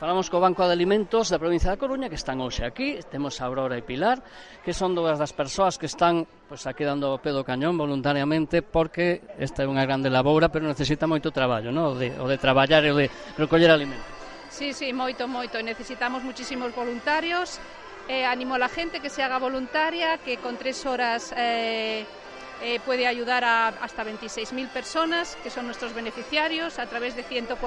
Falamos co Banco de Alimentos da provincia da Coruña, que están hoxe aquí. Temos a Aurora e Pilar, que son dúas das persoas que están aquí dando o pé do cañón voluntariamente, porque esta é unha grande laboura, pero necesita moito traballo, non? O de traballar e o de recoller alimentos. Sí, moito. Necesitamos muchísimos voluntarios. Animo a la gente que se haga voluntaria, que con 3 horas puede ayudar a hasta 26.000 personas, que son nuestros beneficiarios, a través de 140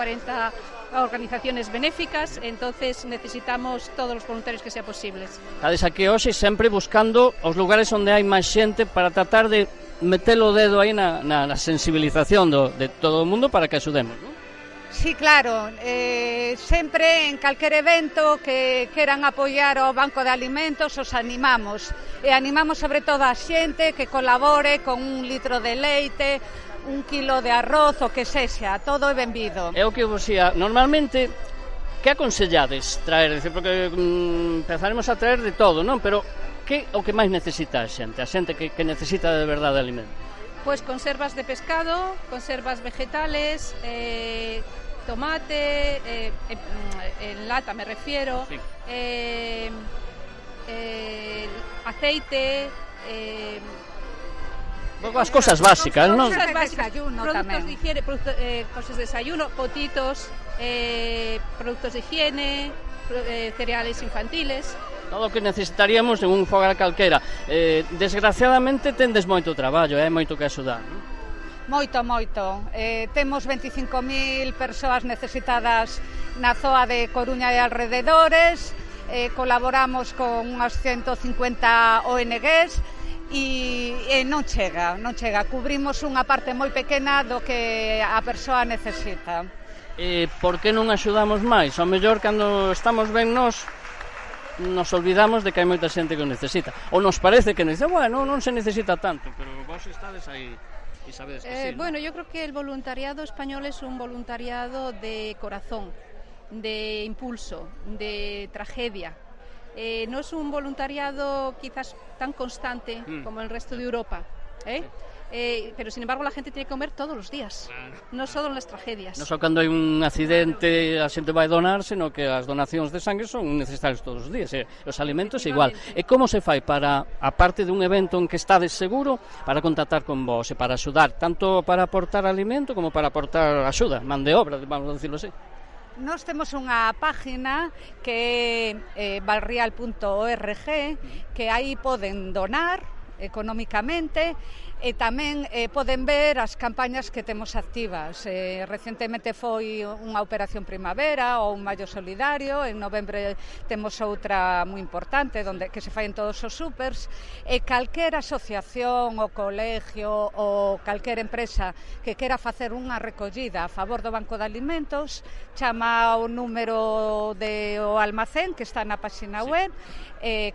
organizaciones benéficas. Entonces necesitamos todos los voluntarios que sea posibles. Estades aquí hoxe sempre buscando os lugares onde hai máis xente para tratar de meter o dedo aí na sensibilización de todo o mundo para que axudemos, non? Sí, claro, sempre en calquer evento que queran apoiar o Banco de Alimentos os animamos, e animamos sobre todo a xente que colabore con 1 litro de leite, 1 kilo de arroz, o que sexa, todo é benvido. É o que vos ia, normalmente, que aconsellades traer? Porque empezaremos a traer de todo, non? Pero que o que máis necesita a xente que necesita de verdade alimento? Pues conservas de pescado, conservas vegetales, tomate, en lata me refiero, sí. Aceite, as cosas básicas, non? Cosas básicas, productos de higiene, cosas de desayuno, potitos, productos de higiene, cereales infantiles. Todo o que necesitaríamos en un fogar calquera. Desgraciadamente tendes moito traballo, moito que axudar, non? Moito. Temos 25.000 persoas necesitadas na zoa de Coruña e alrededores, colaboramos con unhas 150 ONGs e non chega, cubrimos unha parte moi pequena do que a persoa necesita. Por que non axudamos máis? Ao mellor, cando estamos ben nos olvidamos de que hai moita xente que o necesita, ou nos parece que bueno, non se necesita tanto, pero vos estades aí y sabedes que sí, ¿no? Bueno, yo creo que el voluntariado español es un voluntariado de corazón, de impulso, de tragedia. No es un voluntariado quizás tan constante como el resto de Europa, pero sin embargo la gente tiene que comer todos los días, claro. No solo en las tragedias. Non só cando hai un accidente a xente vai donar, senón que as donacións de sangue son necesarias todos os días, os alimentos igual. E como se fai para, a parte dun evento en que estades seguro, para contactar con vos e para axudar, tanto para aportar alimento como para aportar axuda, man de obra, vamos a decirlo así? Nós temos unha página que é valreal.org, que aí poden donar económicamente e tamén poden ver as campañas que temos activas. Recentemente foi unha operación primavera ou un maio solidario, en novembro temos outra moi importante que se fai en todos os supers, e calquera asociación ou colegio ou calquera empresa que quera facer unha recollida a favor do Banco de Alimentos chama ao número do almacén que está na página web,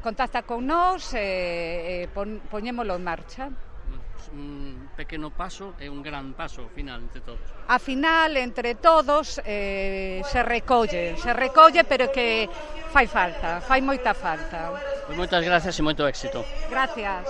contacta con nós e poñémolo en marcha. Un pequeno paso e un gran paso ao final entre todos. A final entre todos se recolle, pero que fai moita falta. Pois moitas gracias e moito éxito. Gracias.